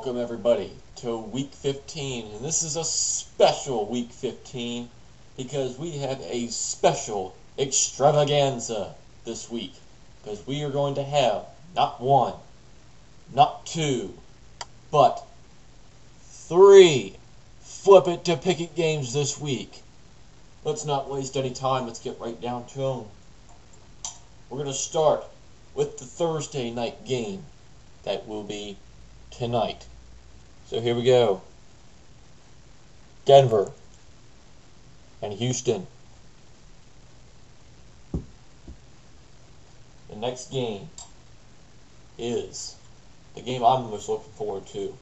Welcome everybody to week 15, and this is a special week 15 because we have a special extravaganza this week, because we are going to have not one, not two, but 3 flip it to pick it games this week. Let's not waste any time, let's get right down to them. We're going to start with the Thursday night game. That will be tonight. So here we go. Denver and Houston. The next game is the game I'm most looking forward to.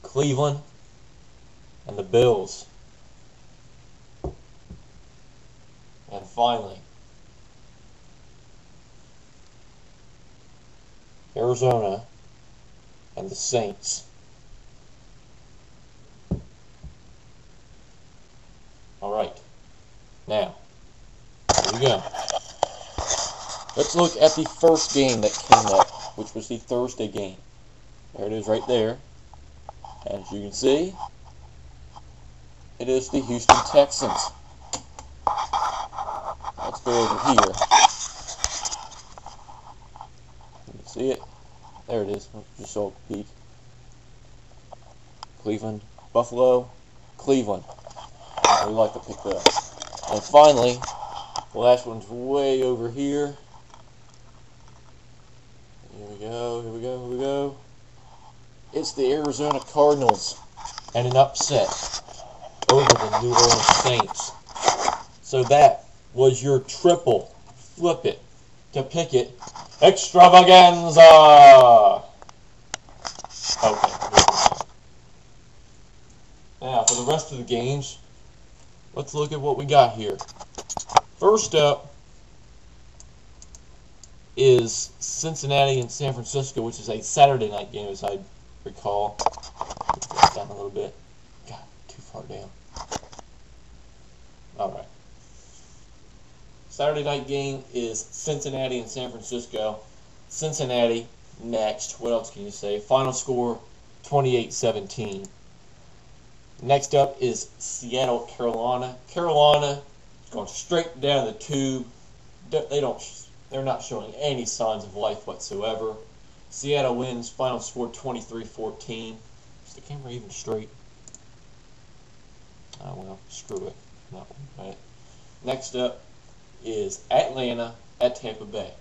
Cleveland and the Bills. And finally, Arizona and the Saints. Alright, now, here we go. Let's look at the first game that came up, which was the Thursday game. There it is right there. As you can see, it is the Houston Texans. Let's go over here. See it? There it is. Just so peek. Cleveland, Buffalo, Cleveland. We like to pick that. And finally, the last one's way over here. Here we go, here we go, here we go. It's the Arizona Cardinals and an upset over the New Orleans Saints. So that was your triple flip it to pick it extravaganza. Okay. Now for the rest of the games, let's look at what we got here. First up is Cincinnati and San Francisco, which is a Saturday night game, as I recall. Let's down a little bit. God, too far down. All right. Saturday night game is Cincinnati and San Francisco. Cincinnati next. What else can you say? Final score 28-17. Next up is Seattle, Carolina. Carolina is going straight down the tube. They're not showing any signs of life whatsoever. Seattle wins. Final score 23-14. Is the camera even straight? Oh well, screw it. Not right. Next up is Atlanta at Tampa Bay.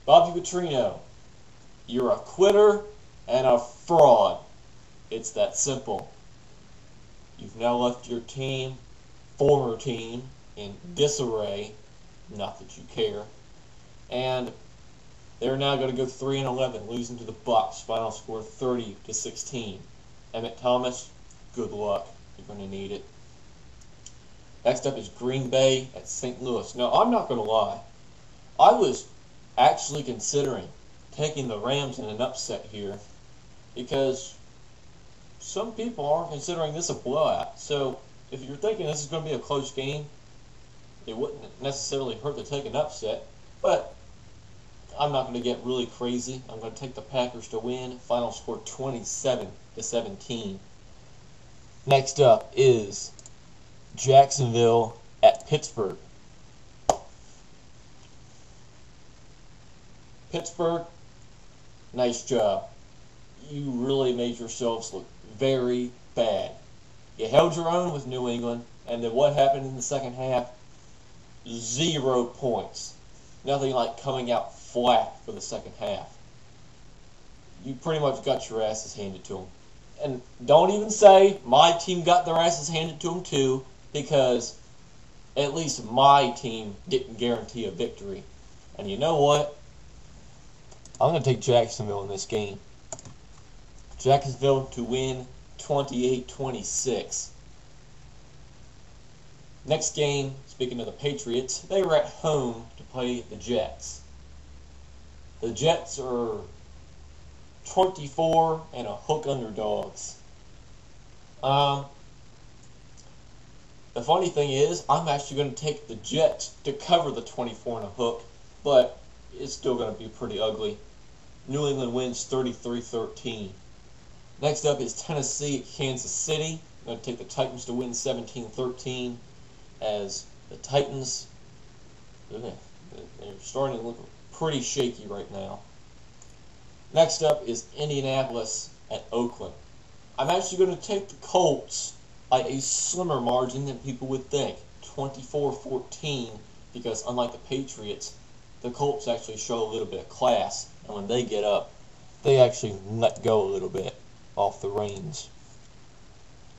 Bobby Petrino, you're a quitter and a fraud. It's that simple. You've now left your team, former team, in disarray. Not that you care. And they're now going to go 3-11, losing to the Bucs. Final score 30-16. Emmett Thomas, good luck. You're going to need it. Next up is Green Bay at St. Louis. Now, I'm not going to lie. I was actually considering taking the Rams in an upset here because some people aren't considering this a blowout. So, if you're thinking this is going to be a close game, it wouldn't necessarily hurt to take an upset. But I'm not going to get really crazy. I'm going to take the Packers to win. Final score 27-17. Next up is Jacksonville at Pittsburgh. Pittsburgh, nice job. You really made yourselves look very bad. You held your own with New England, and then what happened in the second half? 0 points. Nothing like coming out flat for the second half. You pretty much got your asses handed to them. And don't even say my team got their asses handed to them too, because at least my team didn't guarantee a victory. And you know what? I'm going to take Jacksonville in this game. Jacksonville to win 28-26. Next game, speaking of the Patriots, they were at home to play the Jets. The Jets are 24 and a hook underdogs. The funny thing is, I'm actually going to take the Jets to cover the 24 and a hook, but it's still going to be pretty ugly. New England wins 33-13. Next up is Tennessee at Kansas City. I'm going to take the Titans to win 17-13 as the Titans, they're starting to look pretty shaky right now. Next up is Indianapolis at Oakland. I'm actually going to take the Colts by a slimmer margin than people would think, 24-14, because unlike the Patriots, the Colts actually show a little bit of class, and when they get up, they actually let go a little bit off the reins.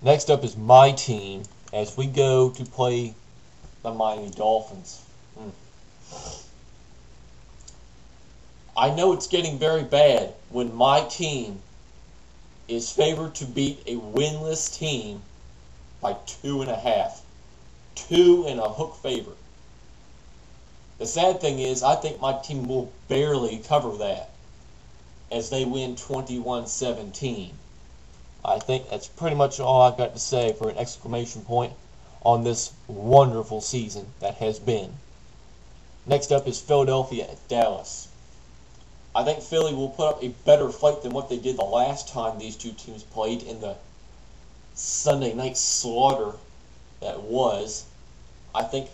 Next up is my team as we go to play the Miami Dolphins. I know it's getting very bad when my team is favored to beat a winless team by 2.5. 2 and a hook favorite. The sad thing is, I think my team will barely cover that as they win 21-17. I think that's pretty much all I've got to say for an exclamation point on this wonderful season that has been. Next up is Philadelphia at Dallas. I think Philly will put up a better fight than what they did the last time these two teams played in the Sunday night slaughter that was. I think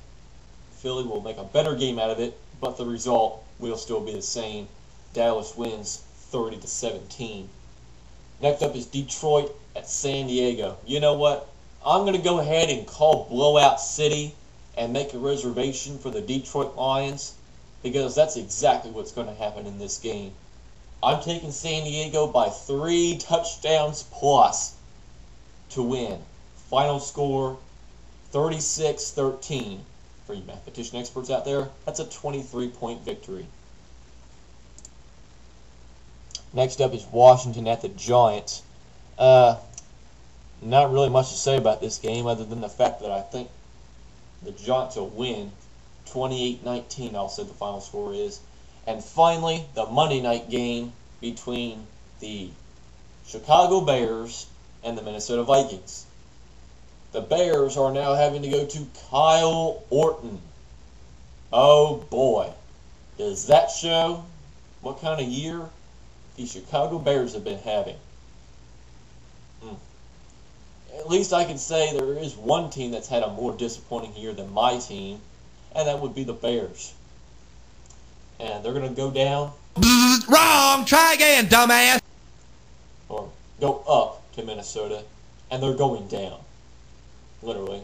Philly will make a better game out of it, but the result will still be the same. Dallas wins 30-17. Next up is Detroit at San Diego. You know what? I'm going to go ahead and call Blowout City and make a reservation for the Detroit Lions, because that's exactly what's going to happen in this game. I'm taking San Diego by 3 touchdowns plus to win. Final score 36-13. For you mathematician experts out there, that's a 23-point victory. Next up is Washington at the Giants. Not really much to say about this game other than the fact that I think the Giants will win 28-19, I'll say the final score is. And finally, the Monday night game between the Chicago Bears and the Minnesota Vikings. The Bears are now having to go to Kyle Orton. Oh boy, does that show what kind of year the Chicago Bears have been having? At least I can say there is one team that's had a more disappointing year than my team, and that would be the Bears. And they're going to go down. Wrong! Try again, dumbass! Or go up to Minnesota, and they're going down. Literally.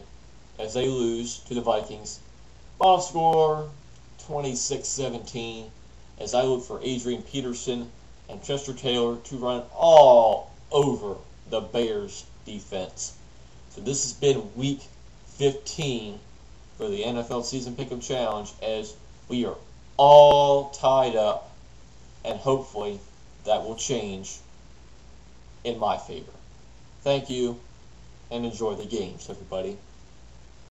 As they lose to the Vikings. Final score 26-17. As I look for Adrian Peterson and Chester Taylor to run all over the Bears defense. So this has been week 15 for the NFL Season Pick'em Challenge, as we are all tied up, and hopefully that will change in my favor. Thank you, and enjoy the games, everybody.